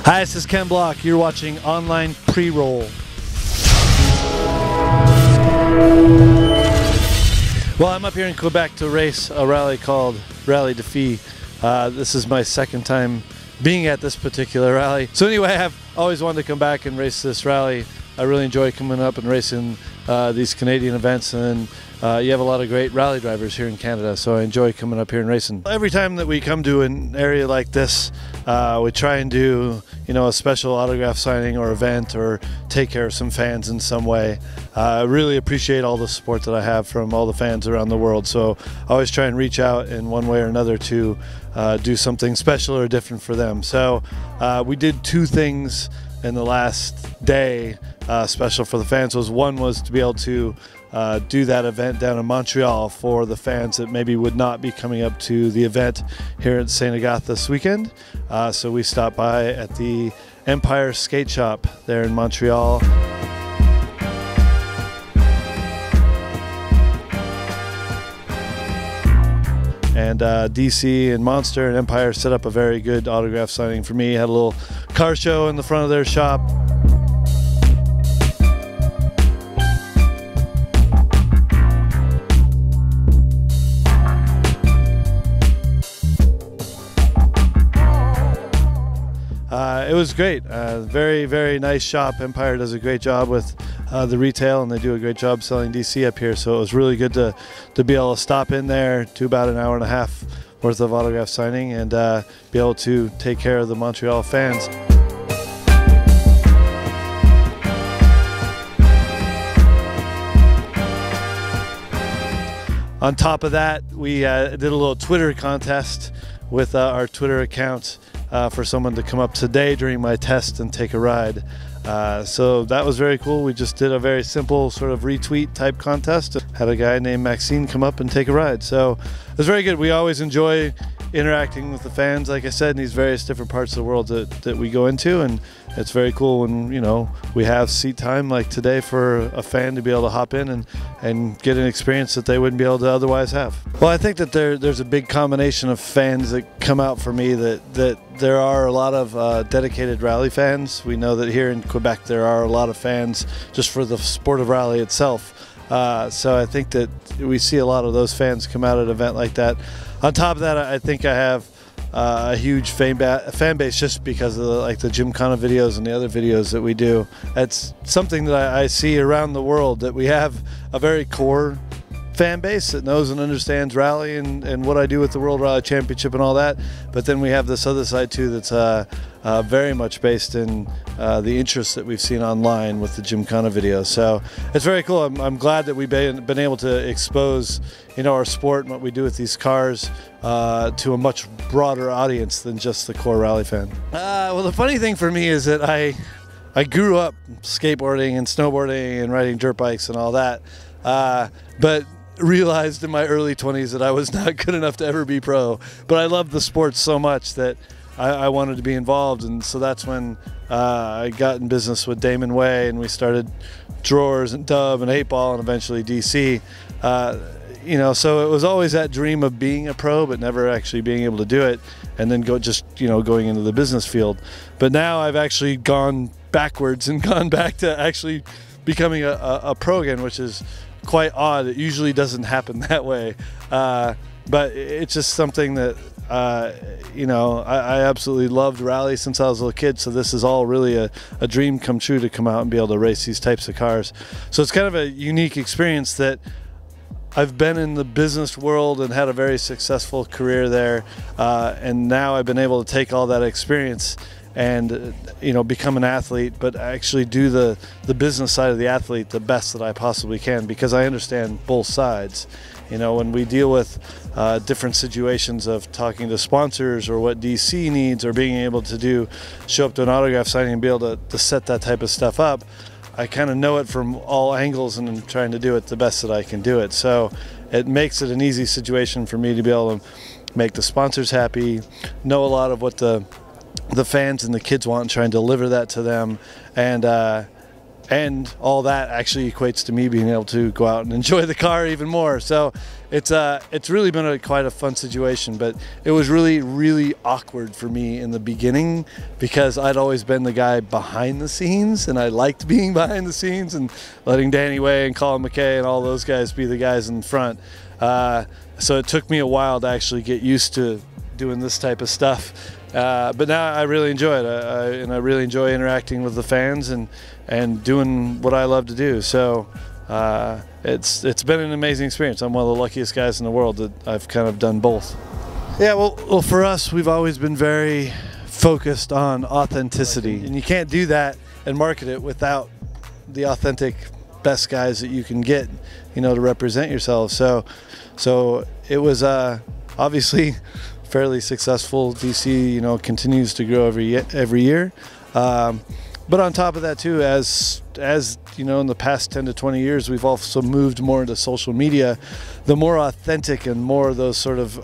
Hi, this is Ken Block. You're watching Online Pre-Roll. Well, I'm up here in Quebec to race a rally called Rally Défi. This is my second time being at this particular rally. So anyway, I've always wanted to come back and race this rally. I really enjoy coming up and racing these Canadian events, and you have a lot of great rally drivers here in Canada, so I enjoy coming up here and racing. Every time that we come to an area like this, we try and do, a special autograph signing or event, or take care of some fans in some way. I really appreciate all the support that I have from all the fans around the world, so I always try and reach out in one way or another to do something special or different for them. So we did two things in the last day special for the fans. One was to be able to do that event down in Montreal for the fans that maybe would not be coming up to the event here at ST-agathe this weekend. So we stopped by at the Empire Skate Shop there in Montreal. And DC and Monster and Empire set up a very good autograph signing for me. Had a little car show in the front of their shop. It was great. Very, very nice shop. Empire does a great job with the retail, and they do a great job selling DC up here. So it was really good to be able to stop in there, do about an hour and a half worth of autograph signing, and be able to take care of the Montreal fans. On top of that, we did a little Twitter contest with our Twitter account for someone to come up today during my test and take a ride. So that was very cool. We just did a very simple sort of retweet type contest. Had a guy named Maxine come up and take a ride. So it was very good. We always enjoy interacting with the fans, like I said, in these various different parts of the world that we go into, and it's very cool when we have seat time like today for a fan to be able to hop in and get an experience that they wouldn't be able to otherwise have. Well, I think that there's a big combination of fans that come out for me, that there are a lot of dedicated rally fans. We know that here in Quebec there are a lot of fans just for the sport of rally itself. So I think that we see a lot of those fans come out at an event like that. On top of that, I think I have a huge fan base just because of the Gymkhana videos and the other videos that we do. It's something that I see around the world, that we have a very core fan base that knows and understands rally and what I do with the World Rally Championship and all that. But then we have this other side too that's very much based in the interest that we've seen online with the Gymkhana videos. So it's very cool. I'm glad that we've been able to expose our sport and what we do with these cars to a much broader audience than just the core rally fan. Well, the funny thing for me is that I grew up skateboarding and snowboarding and riding dirt bikes and all that, but realized in my early 20s that I was not good enough to ever be pro. But I loved the sport so much that I wanted to be involved, and so that's when I got in business with Damon Way, and we started Drawers and Dub and 8-Ball and eventually DC. So it was always that dream of being a pro, but never actually being able to do it, and then going into the business field. But now I've actually gone backwards and gone back to actually becoming a pro again, which is quite odd. It usually doesn't happen that way, but it's just something that I absolutely loved rally since I was a little kid, so this is all really a dream come true to come out and be able to race these types of cars. So it's kind of a unique experience that I've been in the business world and had a very successful career there, and now I've been able to take all that experience and become an athlete, but actually do the business side of the athlete the best that I possibly can, because I understand both sides. When we deal with different situations of talking to sponsors or what DC needs, or being able to show up to an autograph signing and be able to set that type of stuff up, I kind of know it from all angles, and I'm trying to do it the best that I can do it. So it makes it an easy situation for me to be able to make the sponsors happy, know a lot of what the fans and the kids want, and try and deliver that to them, and and all that actually equates to me being able to go out and enjoy the car even more. So it's really been quite a fun situation, but it was really awkward for me in the beginning because I'd always been the guy behind the scenes, and I liked being behind the scenes and letting Danny Way and Colin McKay and all those guys be the guys in front. So it took me a while to actually get used to doing this type of stuff. But now I really enjoy it, and I really enjoy interacting with the fans and doing what I love to do. So it's been an amazing experience. I'm one of the luckiest guys in the world that I've kind of done both. Yeah, well, for us, we've always been very focused on authenticity, and you can't do that and market it without the authentic best guys that you can get, you know, to represent yourself. So it was obviously fairly successful. DC, you know, continues to grow every year. But on top of that too, as you know, in the past 10 to 20 years, we've also moved more into social media. The more authentic and more of those sort of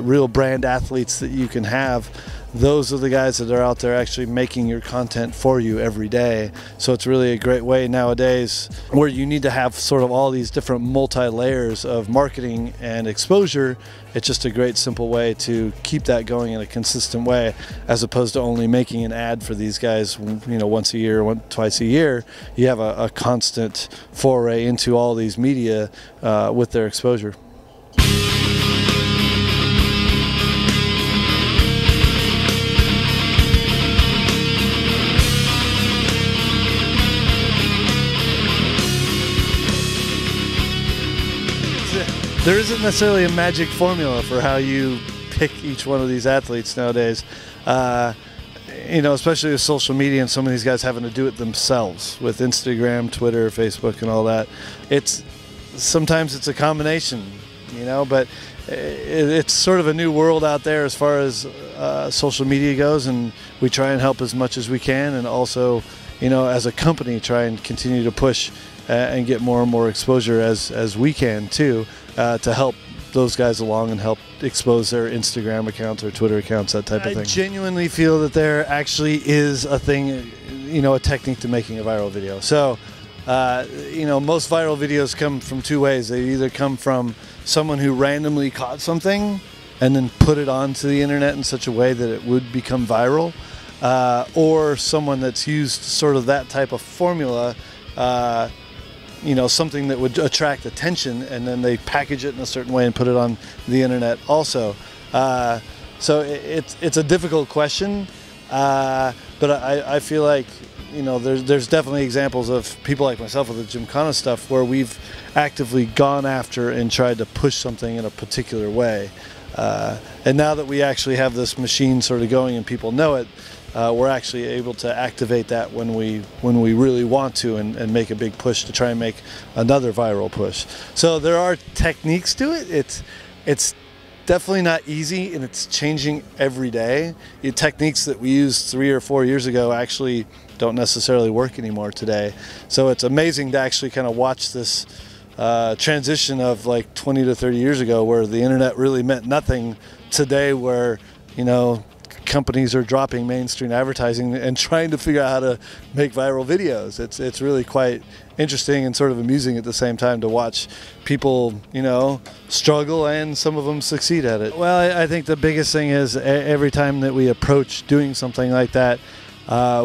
real brand athletes that you can have, those are the guys that are out there actually making your content for you every day. So it's really a great way nowadays, where you need to have sort of all these different multi-layers of marketing and exposure. It's just a great simple way to keep that going in a consistent way, as opposed to only making an ad for these guys, you know, once a year, twice a year. You have a constant foray into all these media with their exposure. There isn't necessarily a magic formula for how you pick each one of these athletes nowadays. You know, especially with social media and some of these guys having to do it themselves with Instagram, Twitter, Facebook, and all that. Sometimes it's a combination, you know, but it's sort of a new world out there as far as social media goes, and we try and help as much as we can, and also, you know, as a company, try and continue to push and get more and more exposure as we can too, to help those guys along and help expose their Instagram accounts or Twitter accounts, that type of thing. I genuinely feel that there actually is a thing, you know, a technique to making a viral video. So, you know, most viral videos come from two ways. They either come from someone who randomly caught something and then put it onto the internet in such a way that it would become viral, or someone that's used sort of that type of formula, you know, something that would attract attention, and then they package it in a certain way and put it on the internet also. So it's a difficult question, but I feel like, you know, there's definitely examples of people like myself with the Gymkhana stuff where we've actively gone after and tried to push something in a particular way. And now that we actually have this machine sort of going and people know it, we're actually able to activate that when we really want to, and make a big push to try and make another viral push. So there are techniques to it. It's definitely not easy, and it's changing every day. The techniques that we used 3 or 4 years ago actually don't necessarily work anymore today. So it's amazing to actually kind of watch this transition of like 20 to 30 years ago, where the internet really meant nothing, today where, you know, companies are dropping mainstream advertising and trying to figure out how to make viral videos. It's really quite interesting and sort of amusing at the same time to watch people, you know, struggle and some of them succeed at it. Well, I think the biggest thing is every time that we approach doing something like that,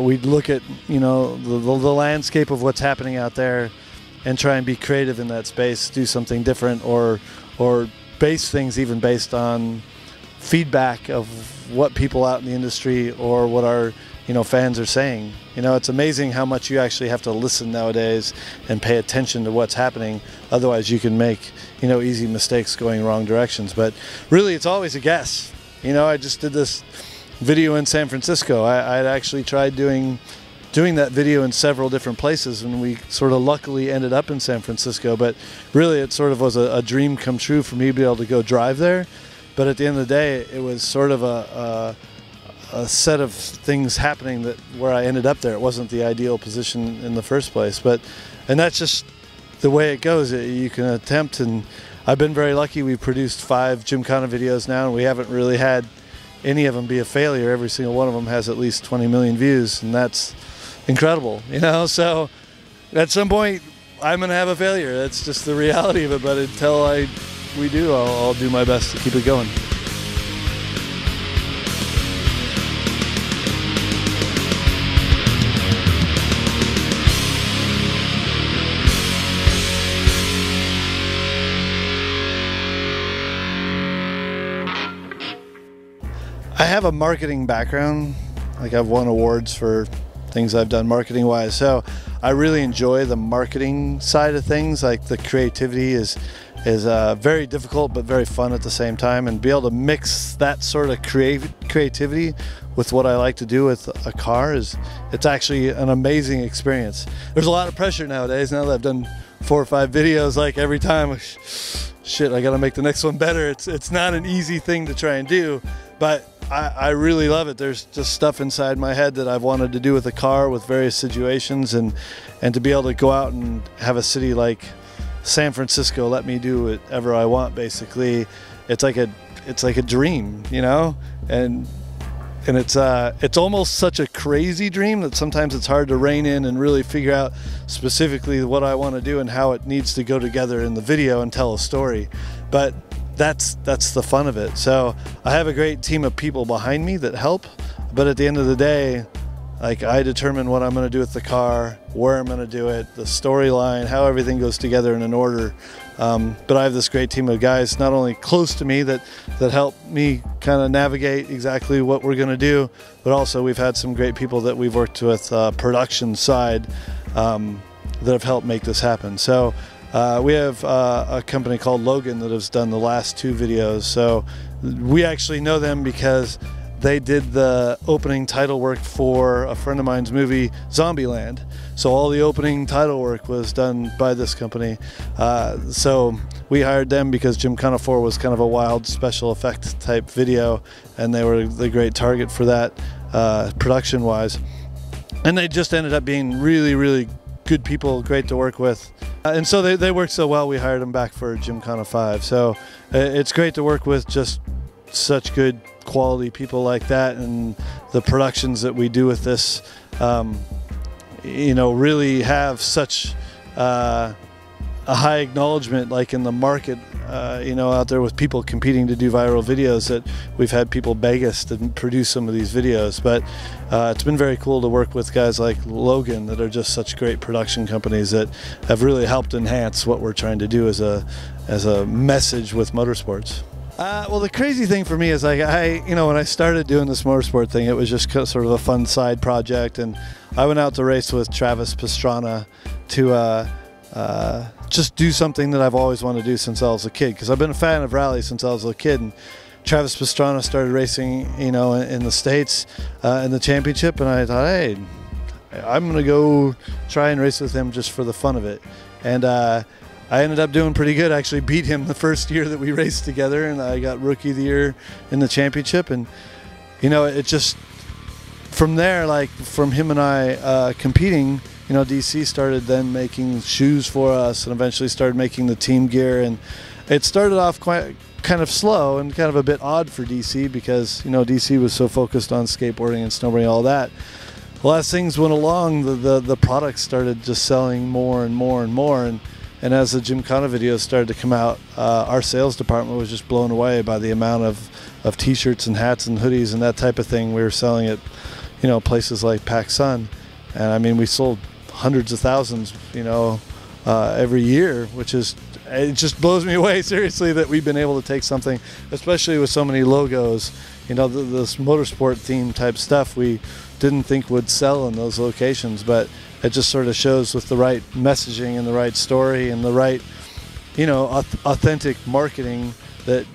we look at, you know, the landscape of what's happening out there and try and be creative in that space, do something different, or base things even based on feedback of what people out in the industry or what our, you know, fans are saying. You know, it's amazing how much you actually have to listen nowadays and pay attention to what's happening. Otherwise you can make, you know, easy mistakes going wrong directions. But really, it's always a guess. You know, I just did this video in San Francisco. I'd actually tried doing that video in several different places, and we sort of luckily ended up in San Francisco. But really, it sort of was a dream come true for me to be able to go drive there. But at the end of the day, it was sort of a set of things happening where I ended up there. It wasn't the ideal position in the first place, and that's just the way it goes. You can attempt, and I've been very lucky. We've produced 5 Gymkhana videos now, and we haven't really had any of them be a failure. Every single one of them has at least 20 million views, and that's incredible, you know. So at some point I'm gonna have a failure. That's just the reality of it. But until we do, I'll do my best to keep it going. I have a marketing background. Like, I've won awards for things I've done marketing wise, so I really enjoy the marketing side of things. Like, the creativity is very difficult but very fun at the same time, and be able to mix that sort of creativity with what I like to do with a car it's actually an amazing experience. There's a lot of pressure nowadays. Now that I've done 4 or 5 videos, like, every time, shit, I gotta make the next one better. It's not an easy thing to try and do, but I really love it. There's just stuff inside my head that I've wanted to do with a car, with various situations, and to be able to go out and have a city like San Francisco let me do whatever I want. Basically, it's like a dream, you know, and it's almost such a crazy dream that sometimes it's hard to rein in and really figure out specifically what I want to do and how it needs to go together in the video and tell a story. But that's the fun of it. So I have a great team of people behind me that help, but at the end of the day, like, I determine what I'm going to do with the car, where I'm going to do it, the storyline, how everything goes together in an order. But I have this great team of guys not only close to me that help me kind of navigate exactly what we're going to do, but also we've had some great people that we've worked with production side that have helped make this happen. So we have a company called Logan that has done the last 2 videos. So we actually know them because they did the opening title work for a friend of mine's movie, Zombieland. So all the opening title work was done by this company. So we hired them because Gymkhana 4 was kind of a wild special effect type video, and they were the great target for that production wise. And they just ended up being really, really good people, great to work with. And so they worked so well, we hired them back for Gymkhana 5. So it's great to work with just such good quality people like that, and the productions that we do with this, you know, really have such a high acknowledgement, like in the market, you know, out there with people competing to do viral videos, that we've had people beg us to produce some of these videos. But it's been very cool to work with guys like Logan that are just such great production companies that have really helped enhance what we're trying to do as a message with motorsports. Well, the crazy thing for me is, like, you know, when I started doing this motorsport thing, it was just sort of a fun side project, and I went out to race with Travis Pastrana to just do something that I've always wanted to do since I was a kid, because I've been a fan of rally since I was a kid. And Travis Pastrana started racing, you know, in the States in the championship, and I thought, hey, I'm gonna go try and race with him just for the fun of it. And I ended up doing pretty good. I actually beat him the first year that we raced together, and I got Rookie of the Year in the championship. And, you know, it just, from there, like, from him and I competing, you know, DC started then making shoes for us, and eventually started making the team gear. And it started off kind of slow and kind of a bit odd for DC, because, you know, DC was so focused on skateboarding and snowboarding, all that. Well, as things went along, the products started just selling more and more and more. And as the Gymkhana videos started to come out, our sales department was just blown away by the amount of t-shirts and hats and hoodies and that type of thing we were selling at, you know, places like PacSun. And I mean, we sold hundreds of thousands, you know, every year, which is, it just blows me away, seriously, that we've been able to take something, especially with so many logos, you know, this motorsport theme type stuff we didn't think would sell in those locations, but it just sort of shows with the right messaging and the right story and the right, you know, authentic marketing, that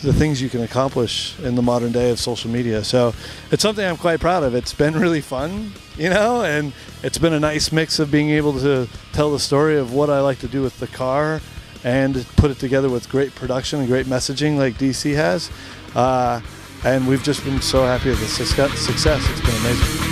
the things you can accomplish in the modern day of social media. So it's something I'm quite proud of. It's been really fun, you know, and it's been a nice mix of being able to tell the story of what I like to do with the car and put it together with great production and great messaging like DC has. And we've just been so happy with the success. It's been amazing.